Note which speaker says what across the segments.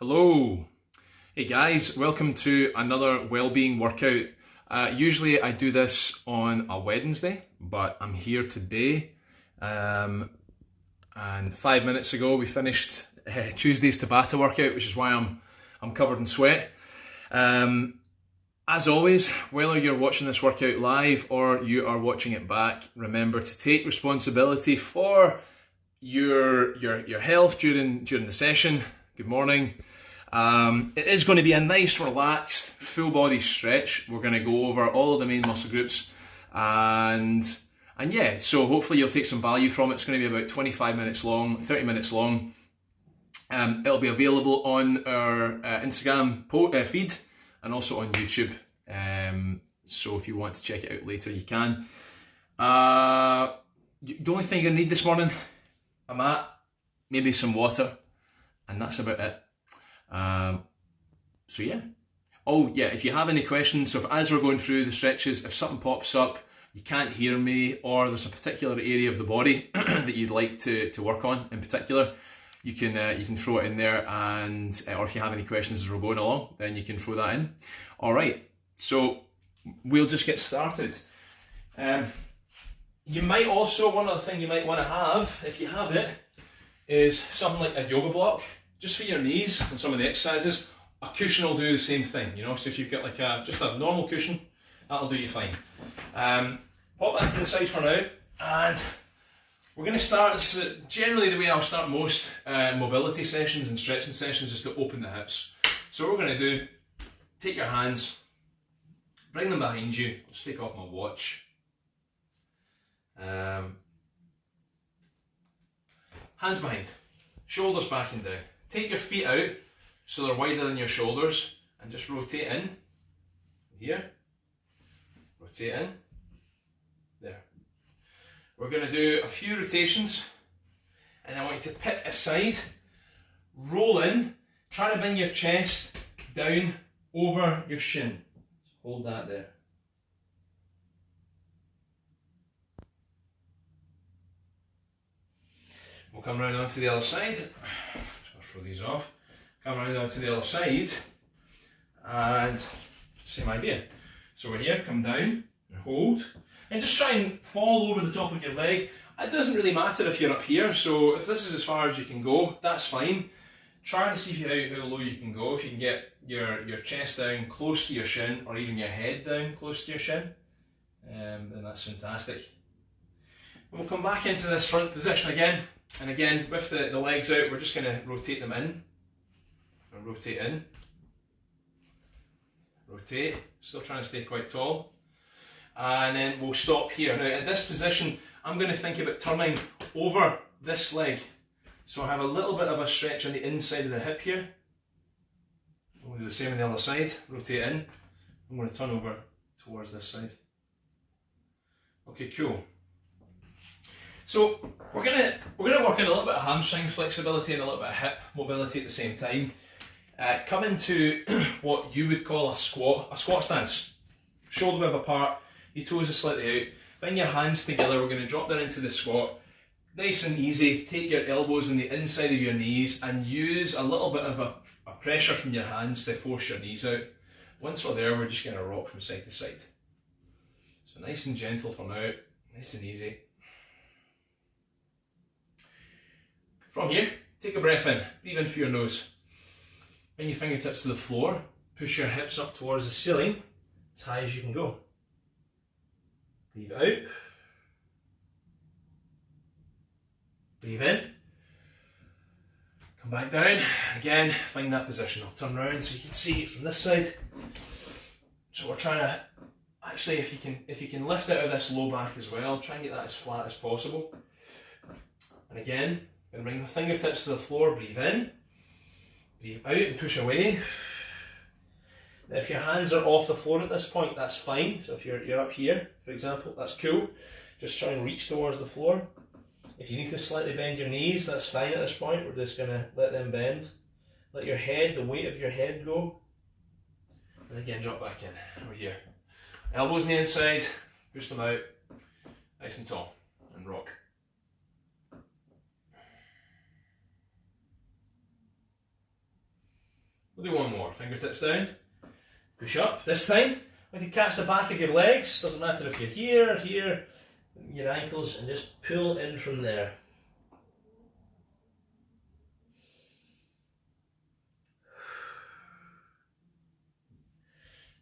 Speaker 1: Hello. Hey guys, welcome to another Wellbeing workout. Usually I do this on a Wednesday, but I'm here today. And 5 minutes ago we finished Tuesday's Tabata workout, which is why I'm covered in sweat. As always, whether you're watching this workout live or you are watching it back, remember to take responsibility for your health during the session. Good morning. It is going to be a nice, relaxed, full body stretch. We're going to go over all of the main muscle groups, and yeah, so hopefully you'll take some value from it. It's going to be about 25 minutes long, 30 minutes long. It'll be available on our Instagram feed and also on YouTube. So if you want to check it out later, you can. The only thing you're going to need this morning, a mat, maybe some water, and that's about it. So yeah. Oh yeah, if you have any questions, so as we're going through the stretches, if something pops up, you can't hear me, or there's a particular area of the body that you'd like to work on in particular, you can throw it in there, and or if you have any questions as we're going along, then you can throw that in. All right, so we'll just get started. You might also, one other thing you might want to have, if you have it, is something like a yoga block, just for your knees and some of the exercises. A cushion will do the same thing, you know, so if you've got like just a normal cushion, that'll do you fine. Pop that to the side for now, and we're going to start, generally the way I'll start most mobility sessions and stretching sessions is to open the hips. So what we're going to do, take your hands, bring them behind you. I'll just take off my watch. Hands behind, shoulders back and down. Take your feet out so they're wider than your shoulders, and just rotate in. Here, rotate in. There. We're going to do a few rotations, and I want you to pick a side, roll in, try to bring your chest down over your shin. Hold that there. We'll come round onto the other side. Just going to throw these off. Come round onto the other side, and same idea. So we're here, come down, and hold, and just try and fall over the top of your leg. It doesn't really matter if you're up here, so if this is as far as you can go, that's fine. Try to see how low you can go. If you can get your chest down close to your shin, or even your head down close to your shin, then that's fantastic. We'll come back into this front position again, and again, with the legs out, we're just going to rotate them in. And rotate in, rotate, still trying to stay quite tall, and then we'll stop here. Now at this position, I'm going to think about turning over this leg, so I have a little bit of a stretch on the inside of the hip here. We'll do the same on the other side, rotate in, I'm going to turn over towards this side. Okay, cool. So we're going to work on a little bit of hamstring flexibility and a little bit of hip mobility at the same time. Come into what you would call a squat stance. Shoulder width apart, your toes are slightly out. Bring your hands together, we're going to drop down into the squat. Nice and easy, take your elbows on the inside of your knees and use a little bit of a pressure from your hands to force your knees out. Once we're there, we're just going to rock from side to side. So nice and gentle for now, nice and easy. From here, take a breath in, breathe in through your nose. Bring your fingertips to the floor, push your hips up towards the ceiling, as high as you can go. Breathe out. Breathe in. Come back down. Again, find that position. I'll turn around so you can see it from this side. So we're trying to, actually if you can lift out of this low back as well, try and get that as flat as possible. And again, I'm going to bring the fingertips to the floor, breathe in. Breathe out and push away. Now if your hands are off the floor at this point, that's fine. So if you're up here, for example, that's cool. Just try and reach towards the floor. If you need to slightly bend your knees, that's fine at this point. We're just going to let them bend. Let your head, the weight of your head go. And again, drop back in. Over here. Elbows on the inside, push them out. Nice and tall. And rock. We'll do one more. Fingertips down. Push up. This time, when you catch the back of your legs, doesn't matter if you're here, here, your ankles, and just pull in from there.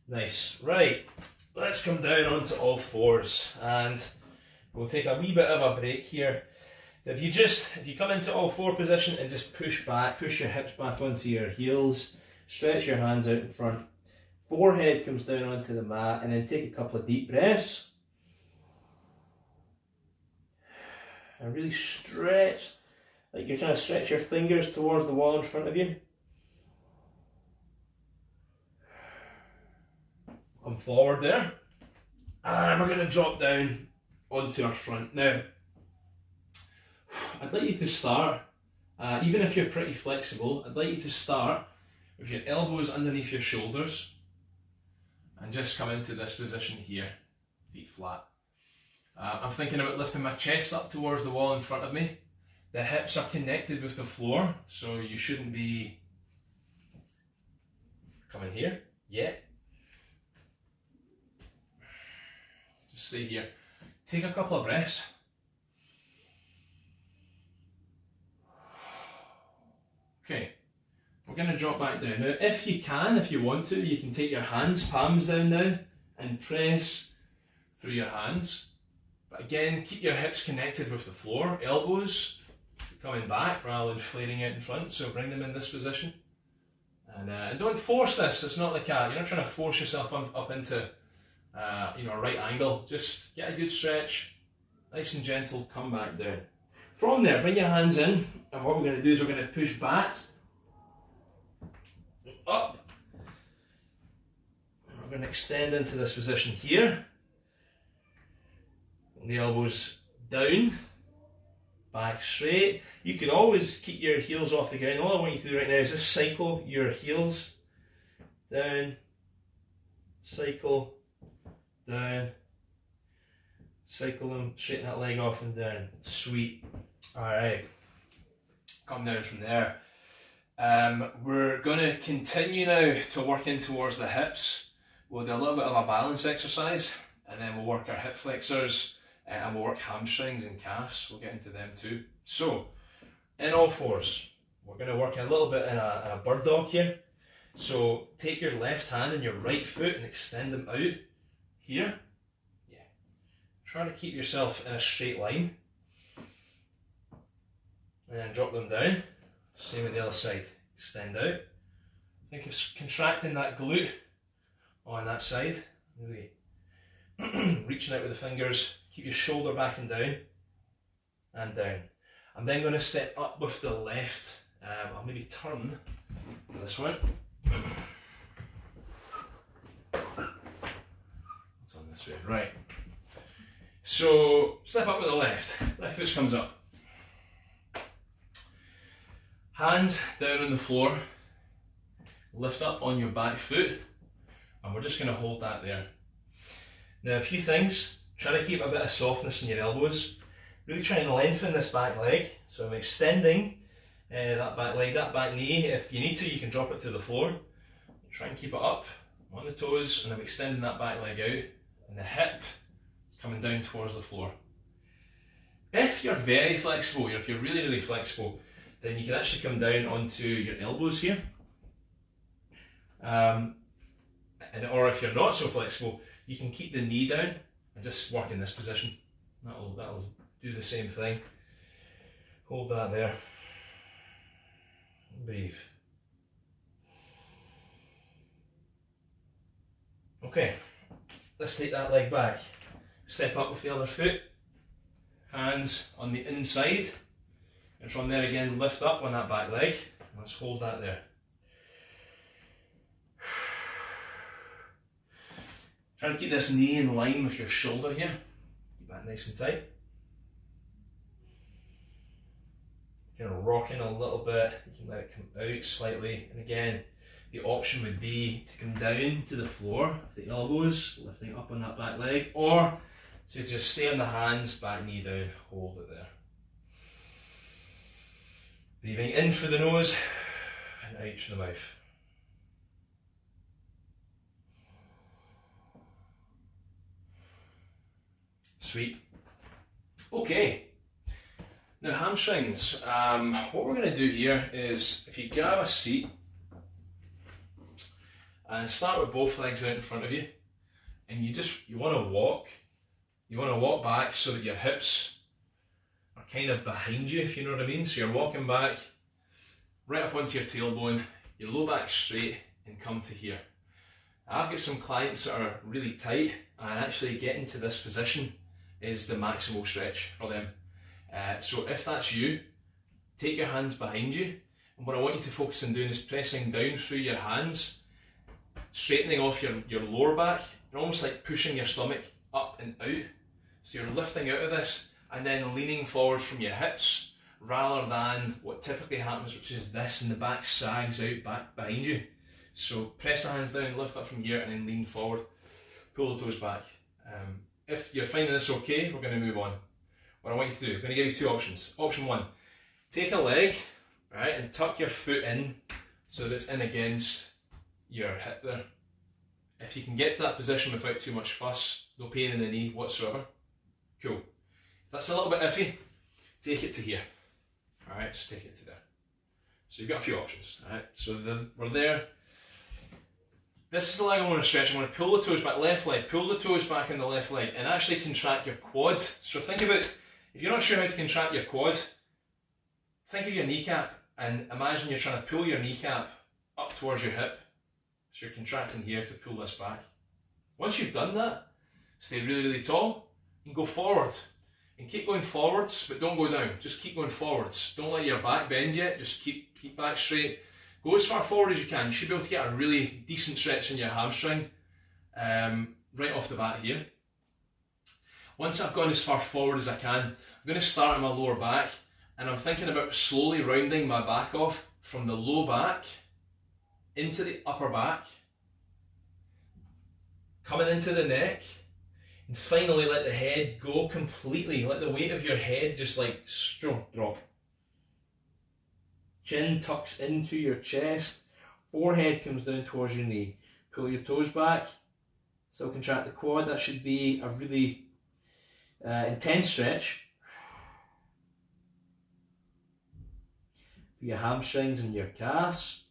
Speaker 1: Nice. Right, let's come down onto all fours and we'll take a wee bit of a break here. If you come into all four position and just push back, push your hips back onto your heels, stretch your hands out in front, forehead comes down onto the mat, and then take a couple of deep breaths. And really stretch, like you're trying to stretch your fingers towards the wall in front of you. Come forward there. And we're going to drop down onto our front. Now, I'd like you to start, even if you're pretty flexible, I'd like you to start with your elbows underneath your shoulders and just come into this position here, feet flat. I'm thinking about lifting my chest up towards the wall in front of me. The hips are connected with the floor, so you shouldn't be coming here yet. Just stay here. Take a couple of breaths. Okay, we're going to drop back down. Now, if you want to, you can take your hands, palms down now, and press through your hands. But again, keep your hips connected with the floor, elbows coming back rather than flaring out in front, so bring them in this position. And don't force this, it's not like you're not trying to force yourself up into a right angle. Just get a good stretch, nice and gentle, come back down. From there, bring your hands in, and what we're going to do is we're going to push back, up, and we're going to extend into this position here. The elbows down, back straight. You could always keep your heels off the ground. All I want you to do right now is just cycle your heels down, cycle, down, cycle them, straighten that leg off and down. Sweet. Alright, come down from there. We're going to continue now to work in towards the hips. We'll do a little bit of a balance exercise, and then we'll work our hip flexors, and we'll work hamstrings and calves. We'll get into them too. So, in all fours, we're going to work a little bit in a bird dog here. So, take your left hand and your right foot and extend them out here. Yeah. Try to keep yourself in a straight line. And then drop them down. Same with the other side. Extend out. Think of contracting that glute on that side. Really reaching out with the fingers. Keep your shoulder back and down. And down. I'm then going to step up with the left. I'll maybe turn this one. It's on this way. Right. So step up with the left. Left foot comes up. Hands down on the floor, lift up on your back foot, and we're just going to hold that there. Now, a few things. Try to keep a bit of softness in your elbows. Really try and lengthen this back leg. So I'm extending that back leg, that back knee. If you need to, you can drop it to the floor. Try and keep it up on the toes, and I'm extending that back leg out, and the hip coming down towards the floor. If you're very flexible, if you're really, really flexible, then you can actually come down onto your elbows here. Or if you're not so flexible, you can keep the knee down and just work in this position. That'll do the same thing. Hold that there. Breathe. Okay, let's take that leg back. Step up with the other foot. Hands on the inside. And from there again, lift up on that back leg. Let's hold that there. Try to keep this knee in line with your shoulder here. Keep that nice and tight. Kind of rocking a little bit. You can let it come out slightly. And again, the option would be to come down to the floor with the elbows, lifting up on that back leg, or to just stay on the hands, back knee down, hold it there. Breathing in through the nose and out through the mouth. Sweet. Okay. Now hamstrings, what we're going to do here is, if you grab a seat and start with both legs out in front of you, and you want to walk back so that your hips are kind of behind you, if you know what I mean. So you're walking back right up onto your tailbone, your low back straight, and come to here. I've got some clients that are really tight, and actually getting to this position is the maximal stretch for them. So if that's you, take your hands behind you, and what I want you to focus on doing is pressing down through your hands, straightening off your lower back, and almost like pushing your stomach up and out. So you're lifting out of this and then leaning forward from your hips, rather than what typically happens, which is this, and the back sags out back behind you. So press the hands down, lift up from here, and then lean forward, pull the toes back. If you're finding this okay, we're going to move on. What I want you to do, I'm going to give you two options. Option one, take a leg, right, and tuck your foot in so that it's in against your hip there. If you can get to that position without too much fuss, no pain in the knee whatsoever, cool. If that's a little bit iffy, take it to here. Alright, just take it to there. So you've got a few options. Alright, so we're there. This is the leg I want to stretch. I'm going to pull the toes back, left leg, pull the toes back in the left leg, and actually contract your quad. So think about, if you're not sure how to contract your quad, think of your kneecap and imagine you're trying to pull your kneecap up towards your hip. So you're contracting here to pull this back. Once you've done that, stay really, really tall and go forward. And keep going forwards, but don't go down. Just keep going forwards. Don't let your back bend yet. Just keep back straight. Go as far forward as you can. You should be able to get a really decent stretch in your hamstring right off the bat here. Once I've gone as far forward as I can, I'm going to start in my lower back, and I'm thinking about slowly rounding my back off from the low back into the upper back, coming into the neck, and finally let the head go completely. Let the weight of your head just like drop. Chin tucks into your chest, forehead comes down towards your knee. Pull your toes back, still contract the quad. That should be a really intense stretch for your hamstrings and your calves.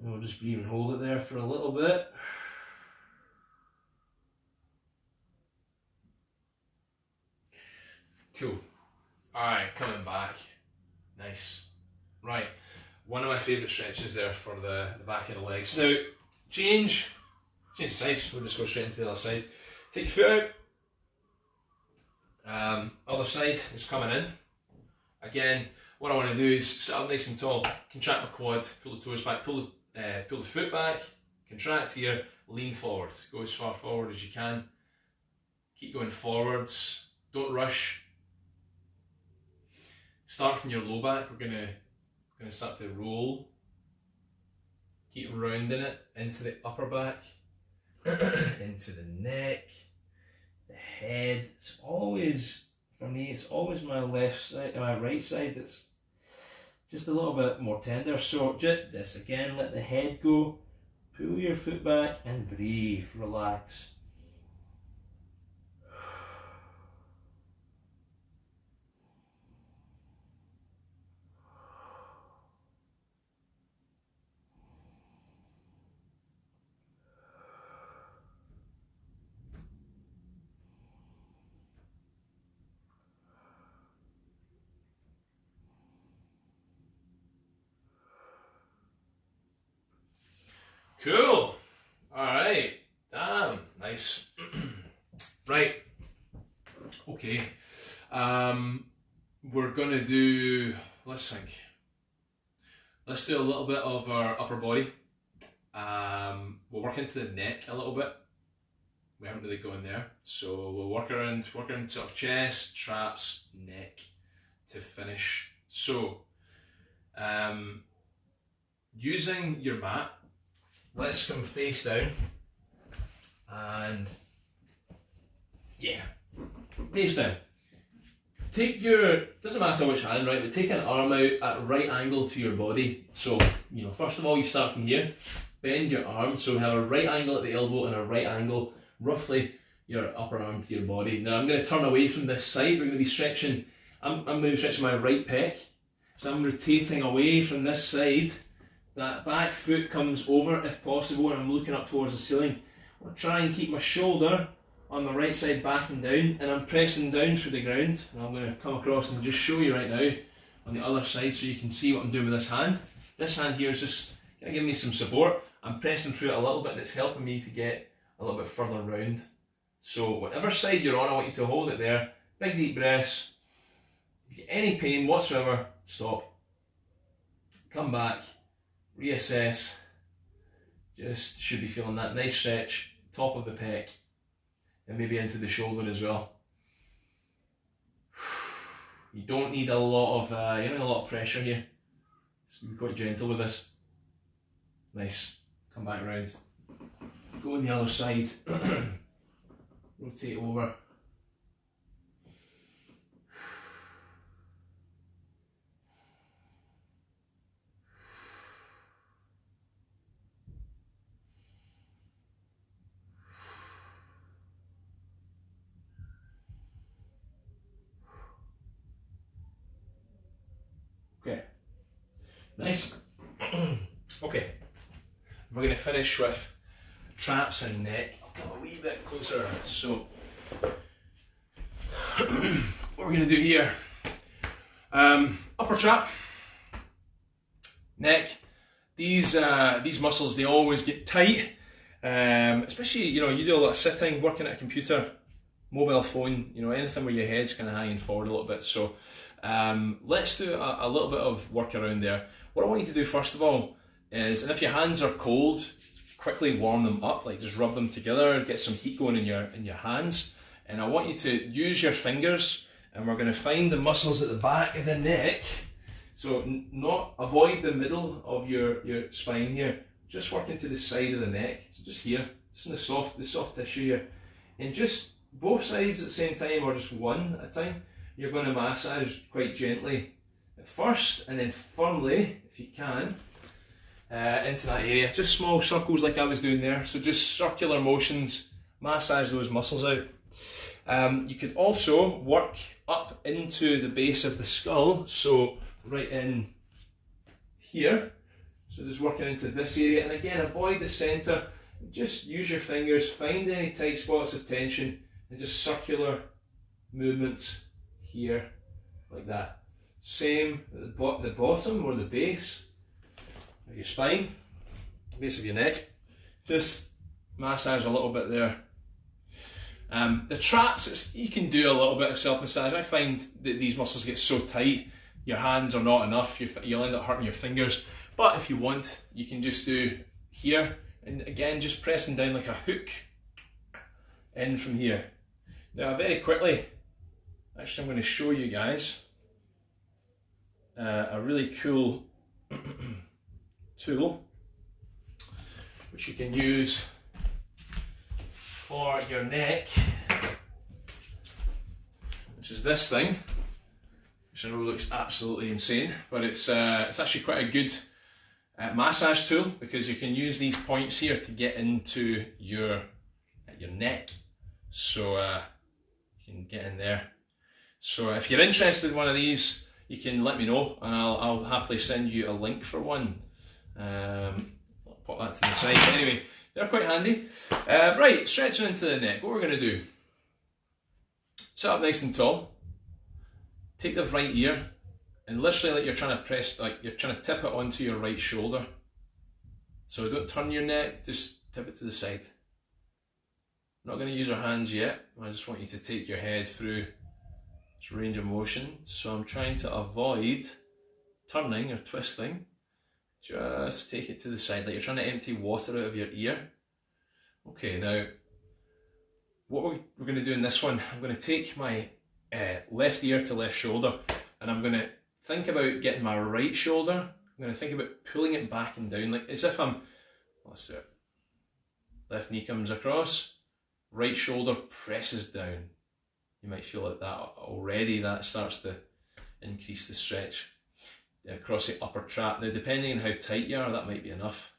Speaker 1: And we'll just breathe and hold it there for a little bit. Cool. Alright, coming back. Nice. Right. One of my favourite stretches there for the back of the legs. Now, change sides. We'll just go straight into the other side. Take your foot out. Other side is coming in. Again, what I want to do is sit up nice and tall, contract my quad, pull the toes back, pull the foot back, contract here, lean forward. Go as far forward as you can. Keep going forwards. Don't rush. Start from your low back. We're gonna start to roll. Keep rounding it into the upper back, into the neck, the head. It's always, for me, it's always my left side, my right side that's just a little bit more tender. So just again, let the head go, pull your foot back and breathe, relax. Cool. Alright. Damn. Nice. Right. Okay. We're going to do, let's think. Let's do a little bit of our upper body. We'll work into the neck a little bit. We haven't really gone there. So we'll work around sort of chest, traps, neck to finish. So, using your mat, let's come face down, and yeah, face down. Take doesn't matter which hand, right, but take an arm out at right angle to your body. So, first of all, you start from here, bend your arm, so we have a right angle at the elbow and a right angle, roughly your upper arm to your body. Now I'm going to turn away from this side. We're going to be stretching, I'm going to be stretching my right pec, so I'm rotating away from this side. That back foot comes over if possible, and I'm looking up towards the ceiling. I'll try and keep my shoulder on the right side backing down, and I'm pressing down through the ground. And I'm going to come across and just show you right now on the other side so you can see what I'm doing with this hand. This hand here is just going to give me some support. I'm pressing through it a little bit and it's helping me to get a little bit further round. So whatever side you're on, I want you to hold it there. Big deep breaths. If you get any pain whatsoever, stop. Come back, reassess. Just should be feeling that nice stretch, top of the pec, and maybe into the shoulder as well. You don't need a lot of you don't need a lot of pressure here. So be quite gentle with this. Nice. Come back around. Go on the other side. Rotate over. Okay. Nice. Okay. We're going to finish with traps and neck. I'll come a wee bit closer. So, what we're going to do here, upper trap, neck. These muscles, they always get tight, especially, you know, you do a lot of sitting, working at a computer, mobile phone, you know, anything where your head's kind of hanging forward a little bit. So let's do a little bit of work around there. What I want you to do first of all is, and if your hands are cold, quickly warm them up, like just rub them together, get some heat going in your hands. And I want you to use your fingers, and we're going to find the muscles at the back of the neck. So not avoid the middle of your spine here, just working to the side of the neck, so just here, just in the soft tissue here. And just both sides at the same time, or just one at a time, you're going to massage quite gently at first, and then firmly, if you can, into that area. Just small circles like I was doing there, so just circular motions, massage those muscles out. You could also work up into the base of the skull, so right in here, so just working into this area, and again avoid the centre, just use your fingers, find any tight spots of tension, and just circular movements here, like that. Same at the bottom or the base of your spine, base of your neck, just massage a little bit there. The traps, you can do a little bit of self-massage. I find that these muscles get so tight, your hands are not enough, you'll end up hurting your fingers. But if you want, you can just do here, and again, just pressing down like a hook in from here. Now, very quickly, actually I'm going to show you guys a really cool tool which you can use for your neck, which is this thing, which I know looks absolutely insane, but it's actually quite a good massage tool, because you can use these points here to get into your neck, so you can get in there. So if you're interested in one of these, you can let me know, and I'll happily send you a link for one. I'll pop that to the side. Anyway, they're quite handy. Right, stretching into the neck. What we're going to do, sit up nice and tall, take the right ear, and literally like you're trying to press, like you're trying to tip it onto your right shoulder. So don't turn your neck, just tip it to the side. I'm not going to use our hands yet. I just want you to take your head through its range of motion. So I'm trying to avoid turning or twisting. Just take it to the side, like you're trying to empty water out of your ear. Okay, now what we're going to do in this one, I'm going to take my left ear to left shoulder, and I'm going to think about getting my right shoulder. I'm going to think about pulling it back and down, like as if I'm, let's do it. Left knee comes across, right shoulder presses down. You might feel like that already, that starts to increase the stretch across the upper trap. Now, depending on how tight you are, that might be enough.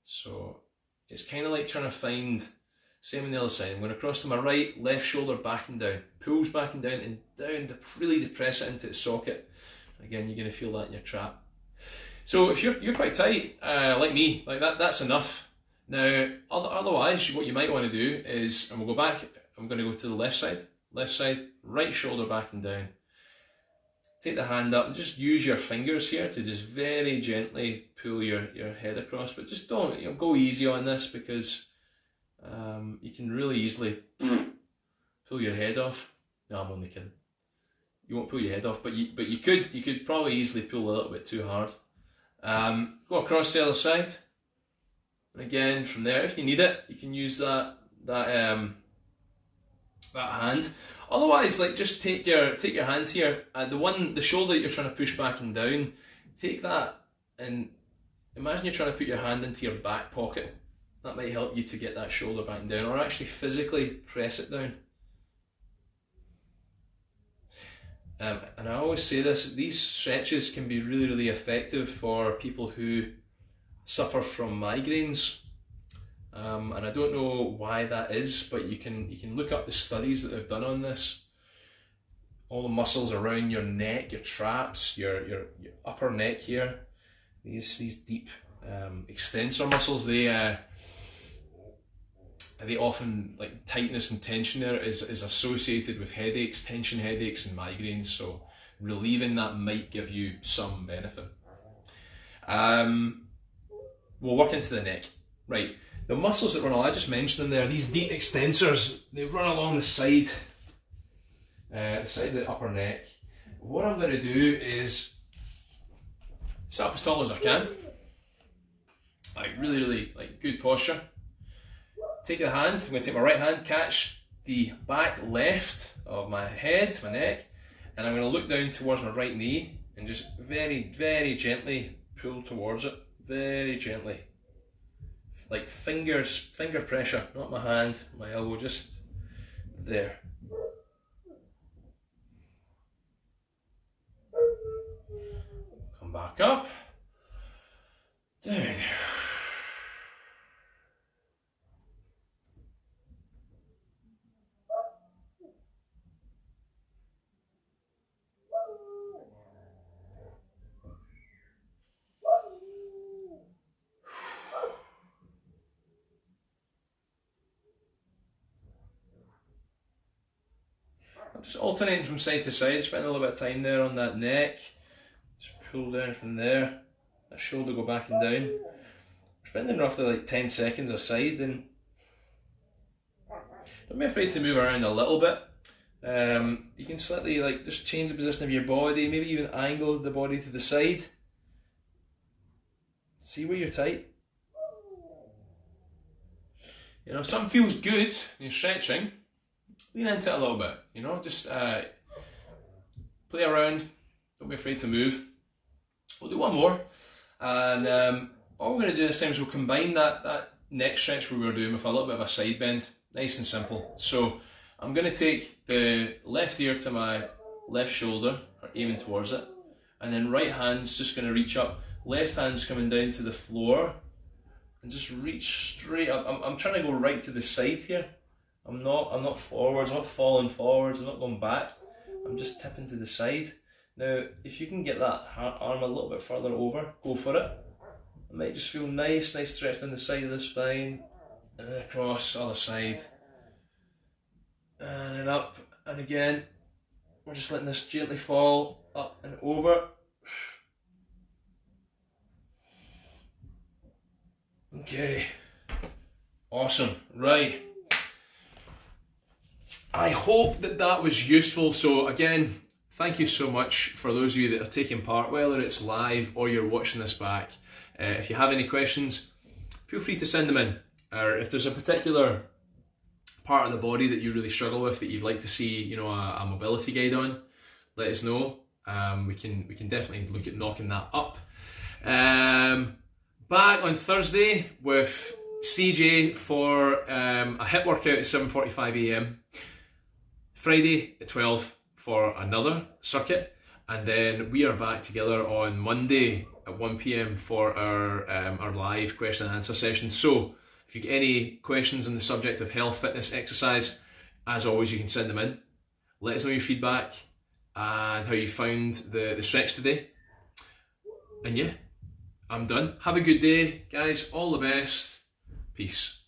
Speaker 1: So it's kind of like trying to find, same on the other side. I'm going across to my right, left shoulder back and down. Pulls back and down, to really depress it into its socket. Again, you're going to feel that in your trap. So if you're quite tight, like me, like that's enough. Now, otherwise, what you might want to do is, and we'll go back, I'm going to go to the left side, right shoulder back and down. Take the hand up and just use your fingers here to just very gently pull your head across, but just don't go easy on this, because you can really easily pull your head off. No, I'm only kidding. You won't pull your head off, but you could probably easily pull a little bit too hard. Go across the other side, and again from there, if you need it, you can use that hand. Otherwise, like, just take your hand here, the shoulder that you're trying to push back and down. Take that and imagine you're trying to put your hand into your back pocket. That might help you to get that shoulder back and down, or actually physically press it down. And I always say this, these stretches can be really, really effective for people who suffer from migraines. And I don't know why that is, but you can look up the studies that they've done on this. All the muscles around your neck, your traps, your upper neck here, these deep extensor muscles, they often, like, tightness and tension there is associated with headaches, tension headaches and migraines, so relieving that might give you some benefit. We'll work into the neck. Right, the muscles that I just mentioned in there, these deep extensors, they run along the side of the upper neck. What I'm going to do is sit up as tall as I can, like really, really, like, good posture. Take the hand, I'm going to take my right hand, catch the back left of my head, my neck, and I'm going to look down towards my right knee and just very, very gently pull towards it, very gently. Like finger pressure, not my hand, my elbow, just there. Come back up, down. I'm just alternating from side to side, spending a little bit of time there on that neck. Just pull down from there, that shoulder go back and down. We're spending roughly like 10 seconds a side, and don't be afraid to move around a little bit. You can slightly, like, just change the position of your body, maybe even angle the body to the side. See where you're tight. You know, something feels good when you're stretching, lean into it a little bit, you know, just play around, don't be afraid to move. We'll do one more, and all we're going to do this time is we'll combine that neck stretch we were doing with a little bit of a side bend, nice and simple. So I'm going to take the left ear to my left shoulder, or aiming towards it, and then right hand's just going to reach up, left hand's coming down to the floor, and just reach straight up. I'm trying to go right to the side here. I'm not forwards, I'm not falling forwards, I'm not going back. I'm just tipping to the side. Now, if you can get that arm a little bit further over, go for it. It might just feel nice stretch down the side of the spine, and then across, other side. And then up, and again, we're just letting this gently fall up and over. Okay, awesome, right. I hope that was useful. So again, thank you so much for those of you that are taking part, whether it's live or you're watching this back. If you have any questions, feel free to send them in. Or if there's a particular part of the body that you really struggle with that you'd like to see, you know, a mobility guide on, let us know. We can definitely look at knocking that up. Back on Thursday with CJ for a HIIT workout at 7:45 AM. Friday at 12 for another circuit, and then we are back together on Monday at 1 p.m. for our live question and answer session. So if you get any questions on the subject of health, fitness, exercise, as always, you can send them in. Let us know your feedback and how you found the stretch today. And yeah, I'm done. Have a good day, guys. All the best. Peace.